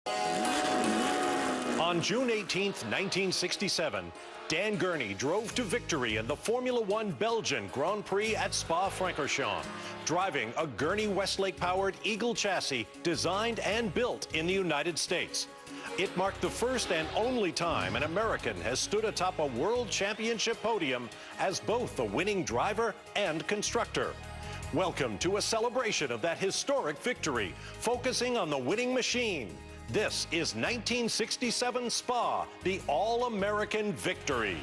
On June 18, 1967, Dan Gurney drove to victory in the Formula One Belgian Grand Prix at Spa-Francorchamps, driving a Gurney-Weslake-powered Eagle chassis designed and built in the United States. It marked the first and only time an American has stood atop a world championship podium as both the winning driver and constructor. Welcome to a celebration of that historic victory, focusing on the winning machine. This is 1967 Spa, the All-American victory.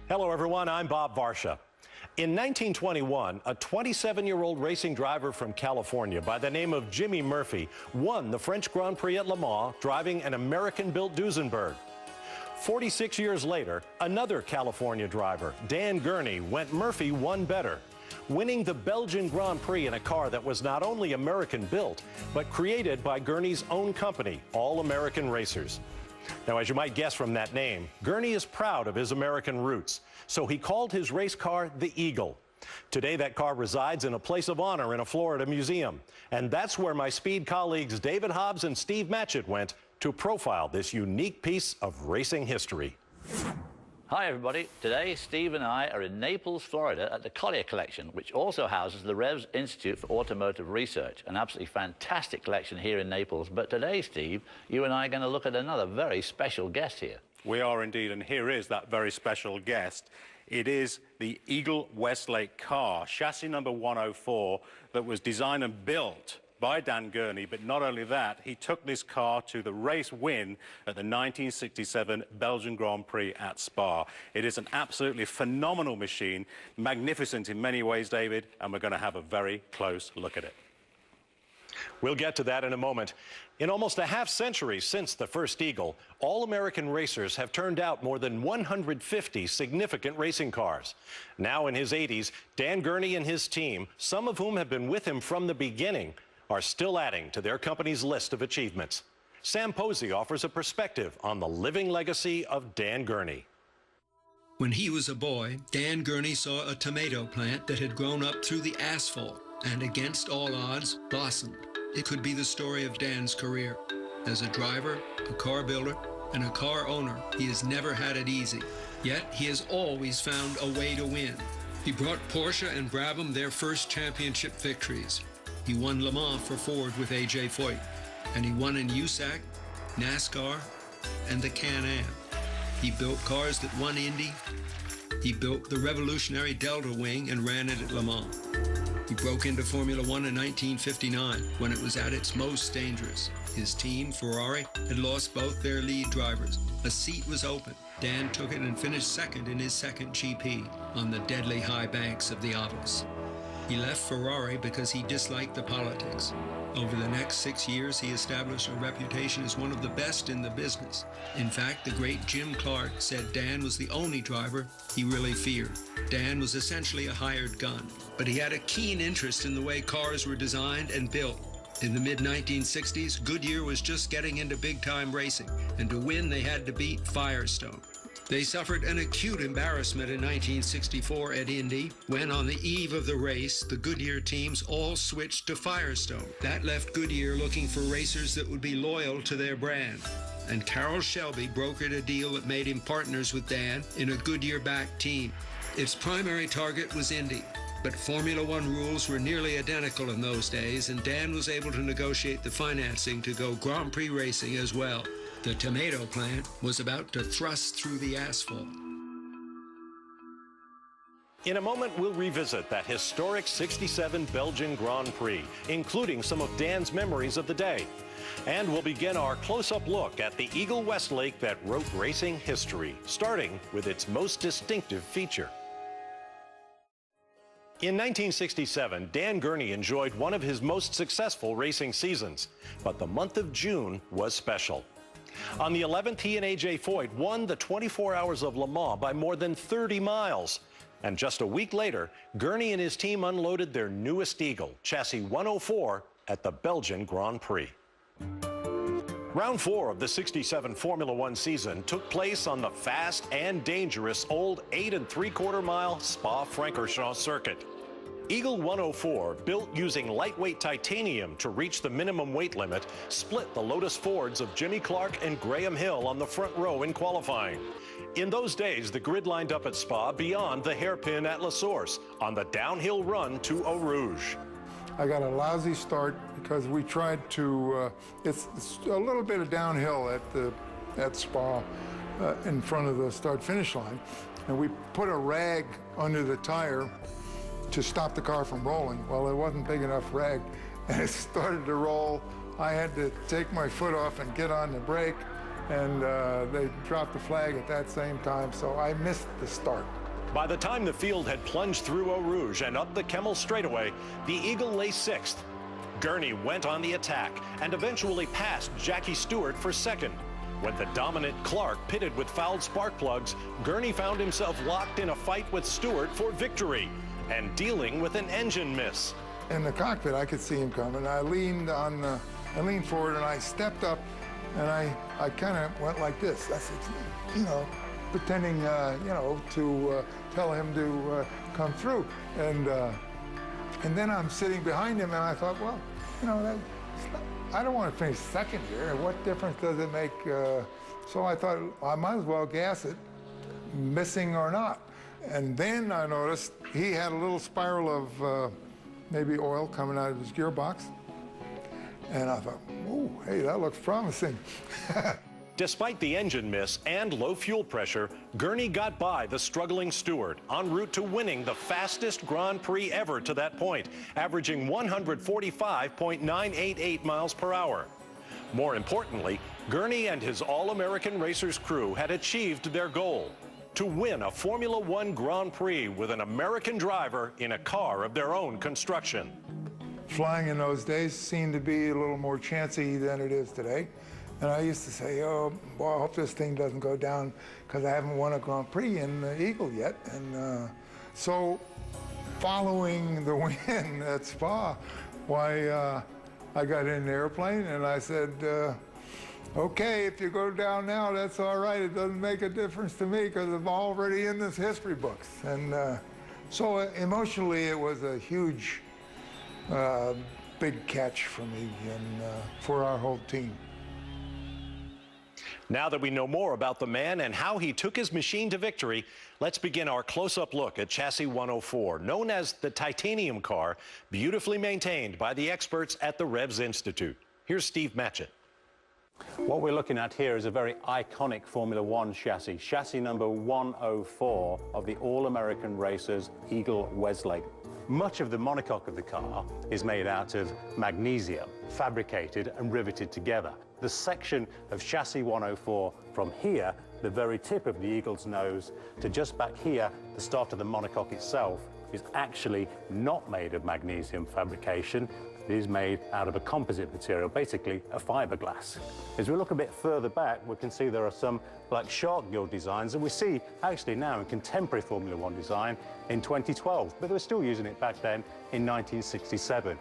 Hello, everyone. I'm Bob Varsha. In 1921, a 27-year-old racing driver from California by the name of Jimmy Murphy won the French Grand Prix at Le Mans, driving an American-built Duesenberg. 46 years later, another California driver, Dan Gurney, went Murphy one better, winning the Belgian Grand Prix in a car that was not only American-built, but created by Gurney's own company, All American Racers. Now, as you might guess from that name, Gurney is proud of his American roots, so he called his race car the Eagle. Today, that car resides in a place of honor in a Florida museum, and that's where my speed colleagues David Hobbs and Steve Matchett went to profile this unique piece of racing history. Hi everybody, today Steve and I are in Naples, Florida at the Collier Collection, which also houses the Revs Institute for Automotive Research, an absolutely fantastic collection here in Naples. But today, Steve, you and I are going to look at another very special guest here. We are indeed, and here is that very special guest. It is the Eagle-Weslake car, chassis number 104, that was designed and built by Dan Gurney, but not only that, he took this car to the race win at the 1967 Belgian Grand Prix at Spa. It is an absolutely phenomenal machine, magnificent in many ways, David, and we're going to have a very close look at it. We'll get to that in a moment. In almost a half-century since the first Eagle, All-American Racers have turned out more than 150 significant racing cars. Now in his 80s, Dan Gurney and his team, some of whom have been with him from the beginning, are still adding to their company's list of achievements. Sam Posey offers a perspective on the living legacy of Dan Gurney. When he was a boy, Dan Gurney saw a tomato plant that had grown up through the asphalt and, against all odds, blossomed. It could be the story of Dan's career. As a driver, a car builder, and a car owner, he has never had it easy. Yet he has always found a way to win. He brought Porsche and Brabham their first championship victories. He won Le Mans for Ford with A.J. Foyt, and he won in USAC, NASCAR, and the Can-Am. He built cars that won Indy. He built the revolutionary Delta Wing and ran it at Le Mans. He broke into Formula One in 1959 when it was at its most dangerous. His team, Ferrari, had lost both their lead drivers. A seat was open. Dan took it and finished second in his second GP on the deadly high banks of the Avos. He left Ferrari because he disliked the politics. Over the next 6 years, he established a reputation as one of the best in the business. In fact, the great Jim Clark said Dan was the only driver he really feared. Dan was essentially a hired gun, but he had a keen interest in the way cars were designed and built. In the mid-1960s, Goodyear was just getting into big-time racing, and to win, they had to beat Firestone. They suffered an acute embarrassment in 1964 at Indy when, on the eve of the race, the Goodyear teams all switched to Firestone. That left Goodyear looking for racers that would be loyal to their brand. And Carroll Shelby brokered a deal that made him partners with Dan in a Goodyear-backed team. Its primary target was Indy, but Formula One rules were nearly identical in those days, and Dan was able to negotiate the financing to go Grand Prix racing as well. The tomato plant was about to thrust through the asphalt. In a moment, we'll revisit that historic 67 Belgian Grand Prix, including some of Dan's memories of the day. And we'll begin our close-up look at the Eagle-Weslake that wrote racing history, starting with its most distinctive feature. In 1967, Dan Gurney enjoyed one of his most successful racing seasons, but the month of June was special. On the 11th, he and A.J. Foyt won the 24 Hours of Le Mans by more than 30 miles. And just a week later, Gurney and his team unloaded their newest Eagle, chassis 104, at the Belgian Grand Prix. Round 4 of the 67 Formula One season took place on the fast and dangerous old 8 3/4 mile Spa-Francorchamps circuit. Eagle 104, built using lightweight titanium to reach the minimum weight limit, split the Lotus Fords of Jimmy Clark and Graham Hill on the front row in qualifying. In those days, the grid lined up at Spa beyond the hairpin at La Source on the downhill run to Eau Rouge. I got a lousy start because we tried to, it's a little bit of downhill at Spa in front of the start-finish line, and we put a rag under the tire to stop the car from rolling. Well, it wasn't big enough rag, and it started to roll. I had to take my foot off and get on the brake, and they dropped the flag at that same time, so I missed the start. By the time the field had plunged through Eau Rouge and up the Kemmel straightaway, the Eagle lay sixth. Gurney went on the attack and eventually passed Jackie Stewart for second. When the dominant Clark pitted with fouled spark plugs, Gurney found himself locked in a fight with Stewart for victory and dealing with an engine miss. In the cockpit, I could see him coming. I leaned forward and I stepped up, and I kind of went like this. I said, you know, pretending, you know, to tell him to come through. And then I'm sitting behind him, and I thought, well, you know, I don't want to finish second here. What difference does it make? So I thought, I might as well gas it, missing or not. And then I noticed he had a little spiral of maybe oil coming out of his gearbox. And I thought, oh, hey, that looks promising. Despite the engine miss and low fuel pressure, Gurney got by the struggling Stewart en route to winning the fastest Grand Prix ever to that point, averaging 145.988 miles per hour. More importantly, Gurney and his All-American Racers crew had achieved their goal: to win a Formula One Grand Prix with an American driver in a car of their own construction. Flying in those days seemed to be a little more chancy than it is today. And I used to say, oh, boy, I hope this thing doesn't go down because I haven't won a Grand Prix in the Eagle yet. And so following the win at Spa, why, I got in the airplane and I said, okay, if you go down now, that's all right. It doesn't make a difference to me because I'm already in this history books. And so emotionally, it was a huge, big catch for me and for our whole team. Now that we know more about the man and how he took his machine to victory, let's begin our close-up look at Chassis 104, known as the Titanium car, beautifully maintained by the experts at the Revs Institute. Here's Steve Matchett. What we're looking at here is a very iconic Formula One chassis, chassis number 104 of the All-American Racers Eagle-Weslake. Much of the monocoque of the car is made out of magnesium, fabricated and riveted together. The section of chassis 104 from here, the very tip of the Eagle's nose, to just back here, the start of the monocoque itself, is actually not made of magnesium fabrication. It is made out of a composite material, basically a fiberglass. As we look a bit further back, we can see there are some like shark gill designs that we see actually now in contemporary Formula One design in 2012, but they were still using it back then in 1967.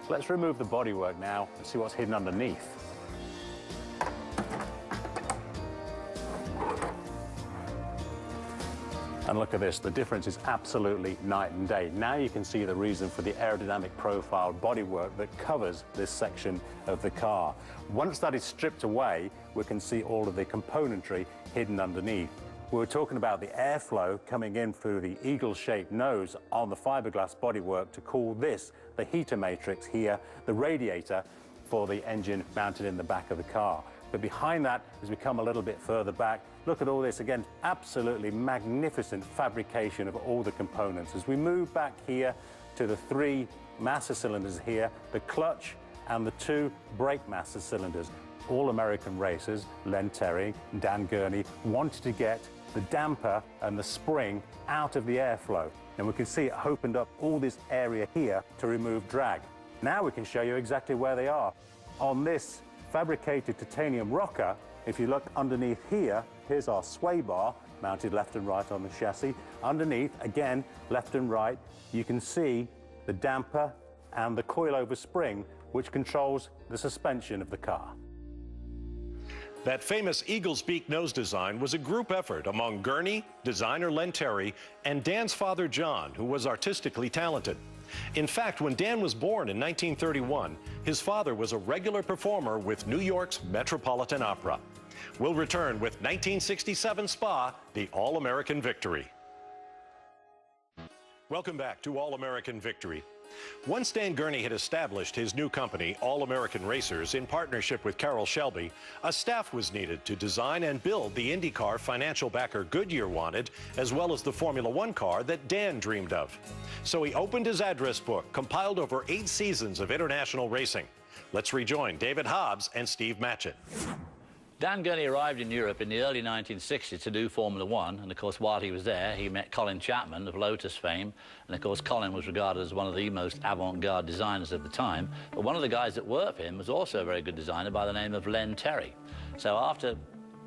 So let's remove the bodywork now and see what's hidden underneath. And look at this, the difference is absolutely night and day. Now you can see the reason for the aerodynamic profile bodywork that covers this section of the car. Once that is stripped away, we can see all of the componentry hidden underneath. We were talking about the airflow coming in through the eagle-shaped nose on the fiberglass bodywork to call this the heater matrix here, the radiator for the engine mounted in the back of the car. But behind that, as we come a little bit further back, look at all this again, absolutely magnificent fabrication of all the components. As we move back here to the three master cylinders here, the clutch and the two brake master cylinders. All American racers, Len Terry, Dan Gurney, wanted to get the damper and the spring out of the airflow. And we can see it opened up all this area here to remove drag. Now we can show you exactly where they are. On this fabricated titanium rocker, if you look underneath here, here's our sway bar mounted left and right on the chassis. Underneath, again, left and right, you can see the damper and the coilover spring, which controls the suspension of the car. That famous Eagle's Beak nose design was a group effort among Gurney, designer Len Terry, and Dan's father, John, who was artistically talented. In fact, when Dan was born in 1931, his father was a regular performer with New York's Metropolitan Opera. We'll return with 1967 Spa, the All-American Victory. Welcome back to All-American Victory. Once Dan Gurney had established his new company, All-American Racers, in partnership with Carroll Shelby, a staff was needed to design and build the Indy car financial backer Goodyear wanted, as well as the Formula One car that Dan dreamed of. So he opened his address book, compiled over 8 seasons of international racing. Let's rejoin David Hobbs and Steve Matchett. Dan Gurney arrived in Europe in the early 1960s to do Formula One, and of course while he was there he met Colin Chapman of Lotus fame, and of course Colin was regarded as one of the most avant-garde designers of the time, but one of the guys that worked for him was also a very good designer by the name of Len Terry. So after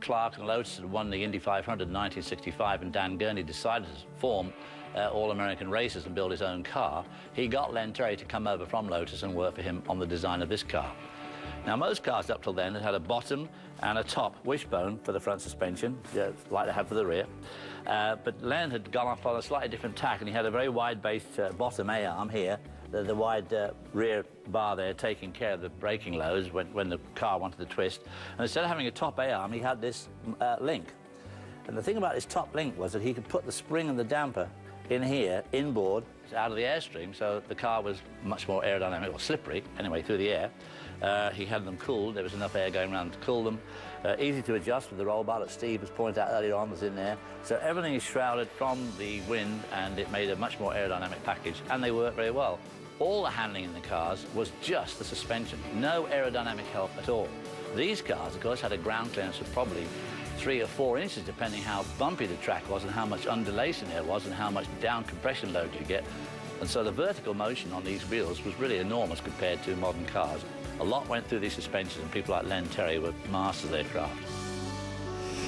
Clark and Lotus had won the Indy 500 in 1965 and Dan Gurney decided to form All-American Racers and build his own car, he got Len Terry to come over from Lotus and work for him on the design of this car. Now, most cars up till then had a bottom and a top wishbone for the front suspension, like they had for the rear. But Len had gone off on a slightly different tack, and he had a very wide-based bottom A-arm here, the wide rear bar there taking care of the braking loads when the car wanted to twist. And instead of having a top A-arm, he had this link. And the thing about this top link was that he could put the spring and the damper in here, inboard, out of the airstream, so the car was much more aerodynamic, or slippery, anyway, through the air. He had them cooled. There was enough air going around to cool them. Easy to adjust with the roll bar that Steve has pointed out earlier on was in there. So everything is shrouded from the wind, and it made a much more aerodynamic package, and they work very well. All the handling in the cars was just the suspension, no aerodynamic help at all. These cars, of course, had a ground clearance of probably 3 or 4 inches, depending how bumpy the track was and how much undulation there was and how much down compression load you get. And so the vertical motion on these wheels was really enormous compared to modern cars. A lot went through these suspensions, and people like Len Terry were masters of their craft.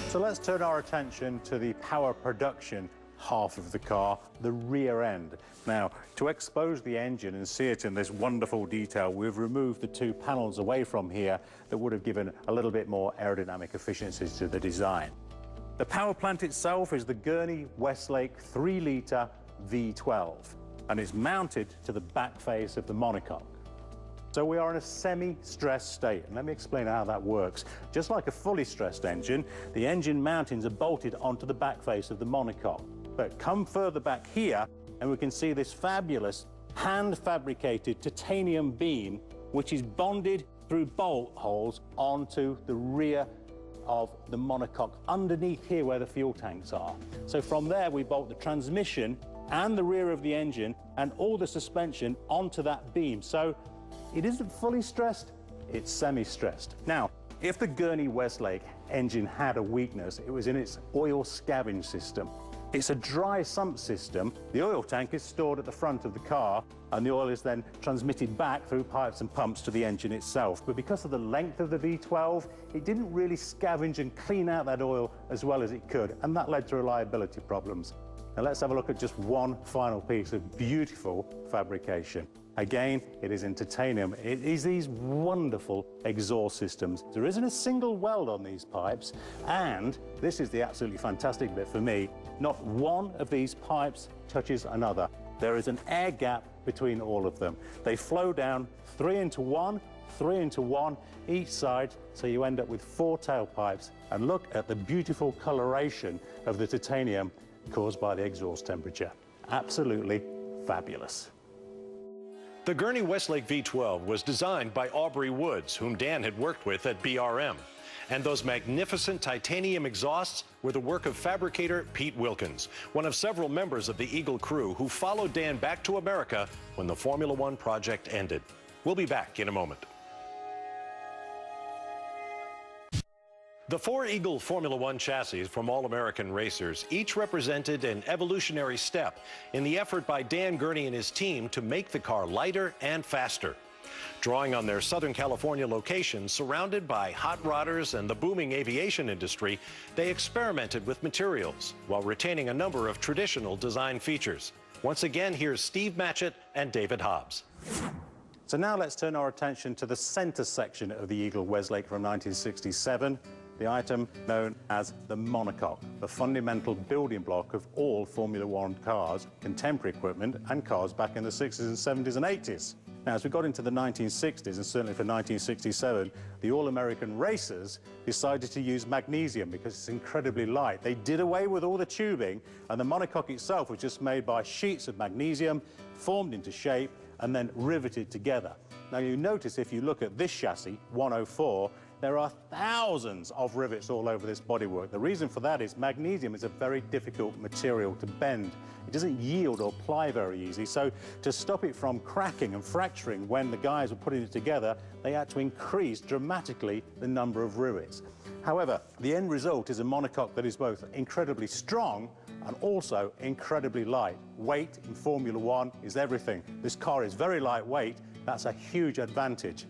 So let's turn our attention to the power production half of the car, the rear end. Now, to expose the engine and see it in this wonderful detail, we've removed the 2 panels away from here that would have given a little bit more aerodynamic efficiencies to the design. The power plant itself is the Gurney-Weslake 3-litre V12, and it's mounted to the back face of the monocoque. So we are in a semi-stressed state, and let me explain how that works. Just like a fully stressed engine, the engine mountings are bolted onto the back face of the monocoque. But come further back here, and we can see this fabulous hand-fabricated titanium beam, which is bonded through bolt holes onto the rear of the monocoque, underneath here where the fuel tanks are. So from there, we bolt the transmission and the rear of the engine and all the suspension onto that beam. So it isn't fully stressed, it's semi-stressed. Now, if the Gurney-Weslake engine had a weakness, it was in its oil scavenge system. It's a dry sump system. The oil tank is stored at the front of the car, and the oil is then transmitted back through pipes and pumps to the engine itself. But because of the length of the V12, it didn't really scavenge and clean out that oil as well as it could, and that led to reliability problems. Now let's have a look at just one final piece of beautiful fabrication. Again, it is in titanium. It is these wonderful exhaust systems. There isn't a single weld on these pipes, and this is the absolutely fantastic bit for me, not one of these pipes touches another. There is an air gap between all of them. They flow down 3 into 1, 3 into 1 each side, so you end up with 4 tailpipes. And look at the beautiful coloration of the titanium caused by the exhaust temperature. Absolutely fabulous. The Gurney-Weslake V12 was designed by Aubrey Woods, whom Dan had worked with at BRM. And those magnificent titanium exhausts were the work of fabricator Pete Wilkins, one of several members of the Eagle crew who followed Dan back to America when the Formula One project ended. We'll be back in a moment. The 4 Eagle Formula One chassis from All-American Racers each represented an evolutionary step in the effort by Dan Gurney and his team to make the car lighter and faster. Drawing on their Southern California locations surrounded by hot rodders and the booming aviation industry, they experimented with materials while retaining a number of traditional design features. Once again, here's Steve Matchett and David Hobbs. So now let's turn our attention to the center section of the Eagle Weslake from 1967. the item known as the monocoque, the fundamental building block of all Formula One cars, contemporary equipment, and cars back in the 60s and 70s and 80s. Now, as we got into the 1960s, and certainly for 1967, the All-American racers decided to use magnesium because it's incredibly light. They did away with all the tubing, and the monocoque itself was just made by sheets of magnesium, formed into shape, and then riveted together. Now, you notice if you look at this chassis, 104, there are thousands of rivets all over this bodywork. The reason for that is magnesium is a very difficult material to bend. It doesn't yield or ply very easy, so to stop it from cracking and fracturing when the guys were putting it together, they had to increase dramatically the number of rivets. However, the end result is a monocoque that is both incredibly strong and also incredibly light. Weight in Formula One is everything. This car is very lightweight. That's a huge advantage.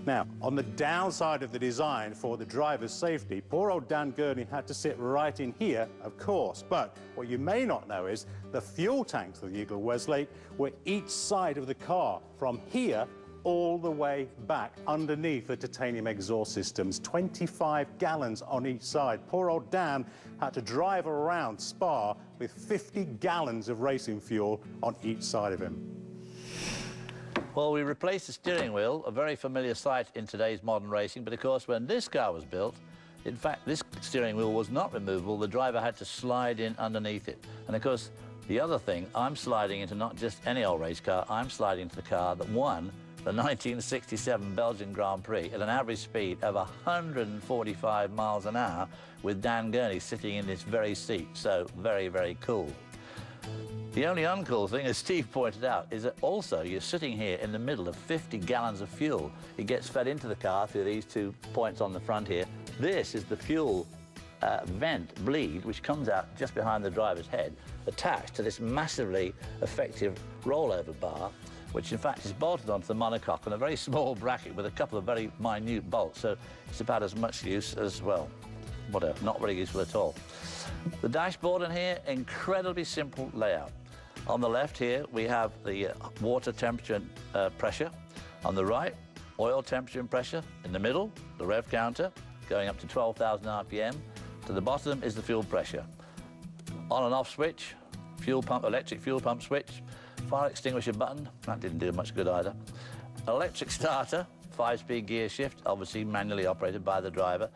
Now, on the downside of the design for the driver's safety, poor old Dan Gurney had to sit right in here, of course. But what you may not know is the fuel tanks of the Eagle-Weslake were each side of the car, from here all the way back underneath the titanium exhaust systems, 25 gallons on each side. Poor old Dan had to drive around Spa with 50 gallons of racing fuel on each side of him. Well, we replaced the steering wheel, a very familiar sight in today's modern racing, but of course when this car was built, in fact, this steering wheel was not removable. The driver had to slide in underneath it. And of course, the other thing, I'm sliding into not just any old race car, I'm sliding into the car that won the 1967 Belgian Grand Prix at an average speed of 145 miles an hour with Dan Gurney sitting in this very seat. So very, very cool. The only uncool thing, as Steve pointed out, is that also you're sitting here in the middle of 50 gallons of fuel. It gets fed into the car through these 2 points on the front here. This is the fuel vent bleed, which comes out just behind the driver's head, attached to this massively effective rollover bar, which in fact is bolted onto the monocoque on a very small bracket with a couple of very minute bolts. So it's about as much use as, well, whatever, not very useful at all. The dashboard in here, incredibly simple layout. On the left here, we have the water temperature and pressure. On the right, oil temperature and pressure. In the middle, the rev counter, going up to 12,000 RPM. To the bottom is the fuel pressure. On and off switch, fuel pump, electric fuel pump switch. Fire extinguisher button, that didn't do much good either. Electric starter, 5-speed gear shift, obviously manually operated by the driver.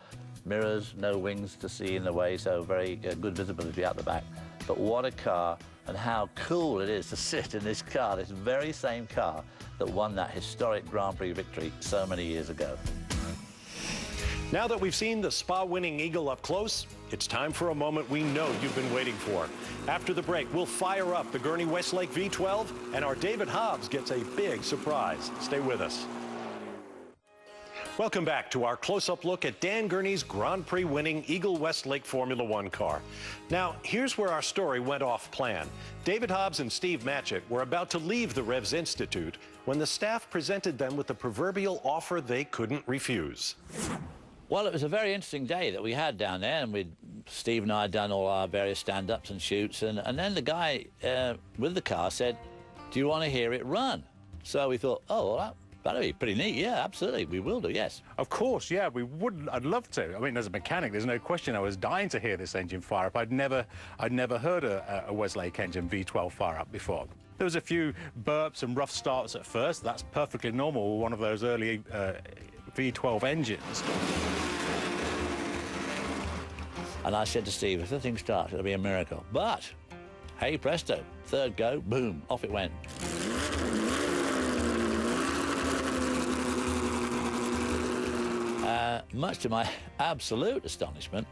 Mirrors, no wings to see in the way, so very good visibility out the back. But what a car, and how cool it is to sit in this car, this very same car that won that historic Grand Prix victory so many years ago. Now that we've seen the Spa-winning Eagle up close, it's time for a moment we know you've been waiting for. After the break, we'll fire up the Gurney-Weslake V12, and our David Hobbs gets a big surprise. Stay with us. Welcome back to our close-up look at Dan Gurney's Grand Prix winning Eagle-Weslake Formula One car. Now, here's where our story went off plan. David Hobbs and Steve Matchett were about to leave the Revs Institute when the staff presented them with the proverbial offer they couldn't refuse. Well, it was a very interesting day that we had down there, and Steve and I had done all our various stand-ups and shoots, and then the guy with the car said, "Do you want to hear it run?" So we thought, oh, well, that'd be pretty neat. Yeah, absolutely, we will do, yes. Of course, yeah, we would. I'd love to. I mean, as a mechanic, there's no question I was dying to hear this engine fire up. I'd never heard a Westlake engine V12 fire up before. There was a few burps and rough starts at first. That's perfectly normal with one of those early V12 engines. And I said to Steve, if the thing starts, it'll be a miracle. But, hey presto, third go, boom, off it went. Much to my absolute astonishment,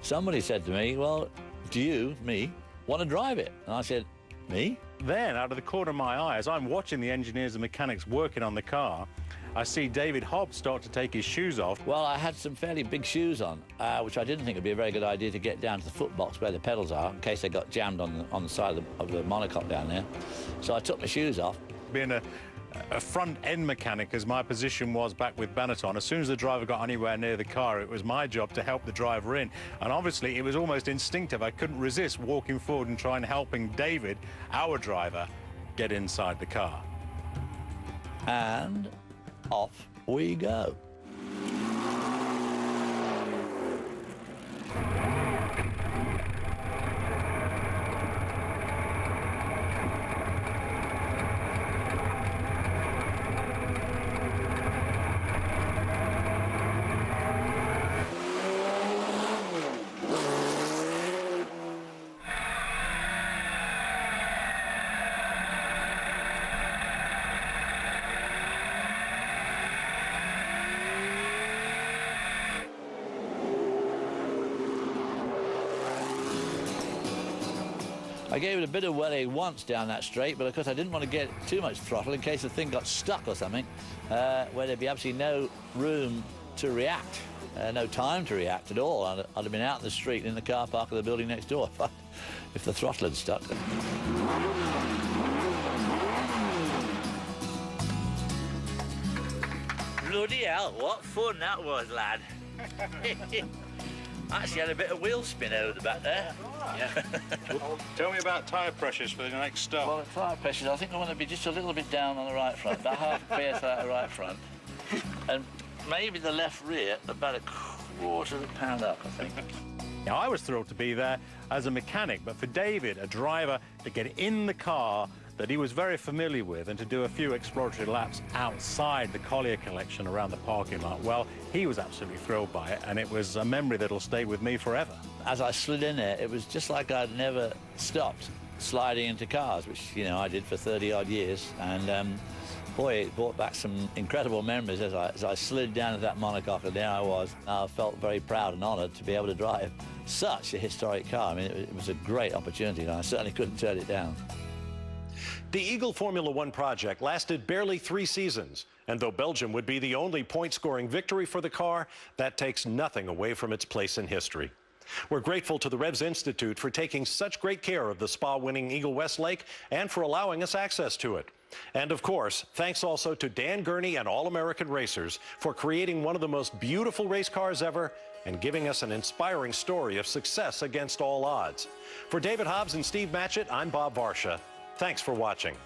somebody said to me, well, do you, me, want to drive it? And I said, me? Then, out of the corner of my eye, as I'm watching the engineers and mechanics working on the car, I see David Hobbs start to take his shoes off. Well, I had some fairly big shoes on, which I didn't think would be a very good idea to get down to the foot box where the pedals are, in case they got jammed on the side of the monocoque down there. So I took my shoes off. Being a front-end mechanic, as my position was back with Benetton, as soon as the driver got anywhere near the car, it was my job to help the driver in. And obviously, it was almost instinctive. I couldn't resist walking forward and trying helping David, our driver, get inside the car. And off we go. I gave it a bit of welly once down that straight, but of course I didn't want to get too much throttle in case the thing got stuck or something, where there'd be absolutely no room to react, no time to react at all. I'd have been out in the street in the car park of the building next door if the throttle had stuck. Bloody hell, what fun that was, lad. Actually had a bit of wheel spin over the back there. Yeah. Tell me about tyre pressures for the next stop. Well, the tyre pressures, I think I want to be just a little bit down on the right front, about half a PSI at the right front. And maybe the left rear, about a quarter of a pound up, I think. Now, I was thrilled to be there as a mechanic, but for David, a driver, to get in the car that he was very familiar with and to do a few exploratory laps outside the Collier collection around the parking lot, well, he was absolutely thrilled by it, and it was a memory that'll stay with me forever. As I slid in there, it was just like I'd never stopped sliding into cars, which, you know, I did for 30-odd years, and boy, it brought back some incredible memories as I slid down to that monocoque, and there I was. I felt very proud and honoured to be able to drive such a historic car. I mean, it was a great opportunity, and I certainly couldn't turn it down. The Eagle Formula One project lasted barely 3 seasons, and though Belgium would be the only point-scoring victory for the car, that takes nothing away from its place in history. We're grateful to the Revs Institute for taking such great care of the Spa-winning Eagle-Weslake and for allowing us access to it. And of course, thanks also to Dan Gurney and All-American Racers for creating one of the most beautiful race cars ever and giving us an inspiring story of success against all odds. For David Hobbs and Steve Matchett, I'm Bob Varsha. Thanks for watching.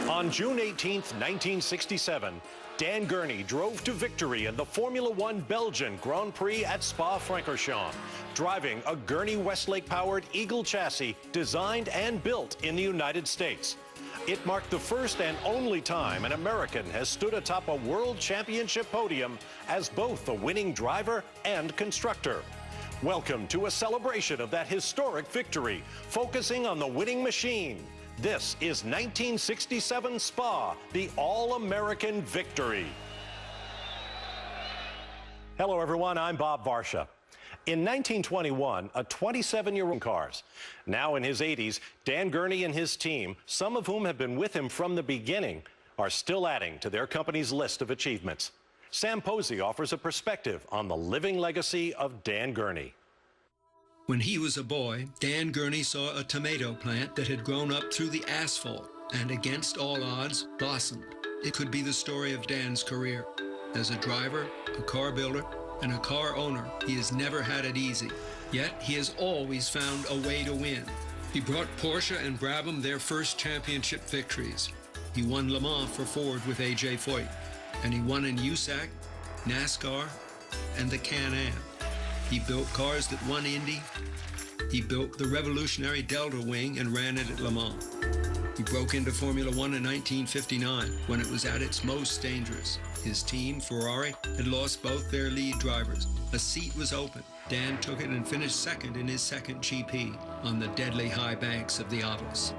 On June 18, 1967, Dan Gurney drove to victory in the Formula One Belgian Grand Prix at Spa-Francorchamps, driving a Gurney-Weslake-powered Eagle chassis designed and built in the United States. It marked the first and only time an American has stood atop a World Championship podium as both the winning driver and constructor. Welcome to a celebration of that historic victory, focusing on the winning machine. This is 1967 Spa, the All-American victory. Hello, everyone. I'm Bob Varsha. In 1921, a 27-year-old cars. Now in his 80s, Dan Gurney and his team, some of whom have been with him from the beginning, are still adding to their company's list of achievements. Sam Posey offers a perspective on the living legacy of Dan Gurney. When he was a boy, Dan Gurney saw a tomato plant that had grown up through the asphalt and, against all odds, blossomed. It could be the story of Dan's career. As a driver, a car builder, and a car owner, he has never had it easy. Yet, he has always found a way to win. He brought Porsche and Brabham their first championship victories. He won Le Mans for Ford with A.J. Foyt, and he won in USAC, NASCAR, and the Can-Am. He built cars that won Indy. He built the revolutionary Delta Wing and ran it at Le Mans. He broke into Formula One in 1959 when it was at its most dangerous. His team, Ferrari, had lost both their lead drivers. A seat was open. Dan took it and finished second in his second GP on the deadly high banks of the Atlas.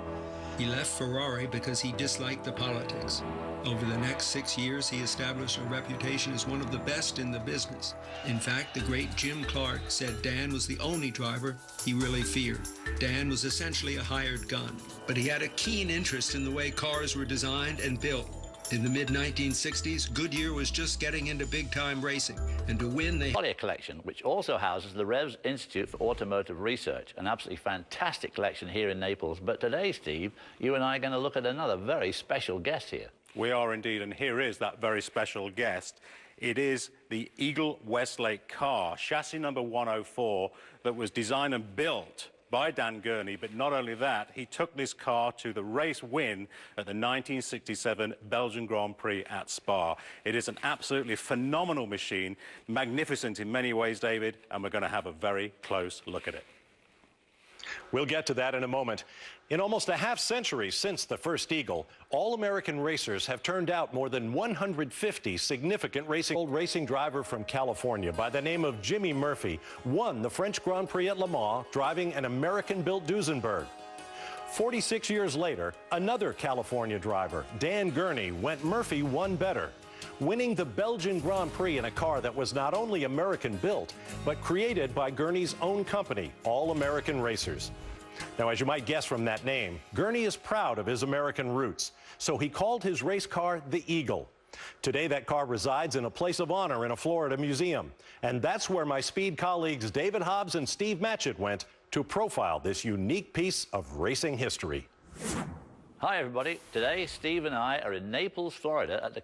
He left Ferrari because he disliked the politics. Over the next 6 years, he established a reputation as one of the best in the business. In fact, the great Jim Clark said Dan was the only driver he really feared. Dan was essentially a hired gun, but he had a keen interest in the way cars were designed and built. In the mid-1960s, Goodyear was just getting into big-time racing, and to win they... Collier collection, which also houses the Revs Institute for Automotive Research, an absolutely fantastic collection here in Naples. But today, Steve, you and I are going to look at another very special guest here. We are indeed, and here is that very special guest. It is the Eagle-Weslake car, chassis number 104, that was designed and built by Dan Gurney, but not only that, he took this car to the race win at the 1967 Belgian Grand Prix at Spa. It is an absolutely phenomenal machine, magnificent in many ways, David, and we're going to have a very close look at it. We'll get to that in a moment. In almost a half century since the first Eagle, all-American racers have turned out more than 150 significant racing. Old racing driver from California by the name of Jimmy Murphy won the French Grand Prix at Le Mans driving an American-built Duesenberg. 46 years later, another California driver, Dan Gurney, went Murphy one better, winning the Belgian Grand Prix in a car that was not only American-built, but created by Gurney's own company, All American Racers. Now, as you might guess from that name, Gurney is proud of his American roots, so he called his race car the Eagle. Today, that car resides in a place of honor in a Florida museum, and that's where my speed colleagues David Hobbs and Steve Matchett went to profile this unique piece of racing history. Hi, everybody. Today, Steve and I are in Naples, Florida at the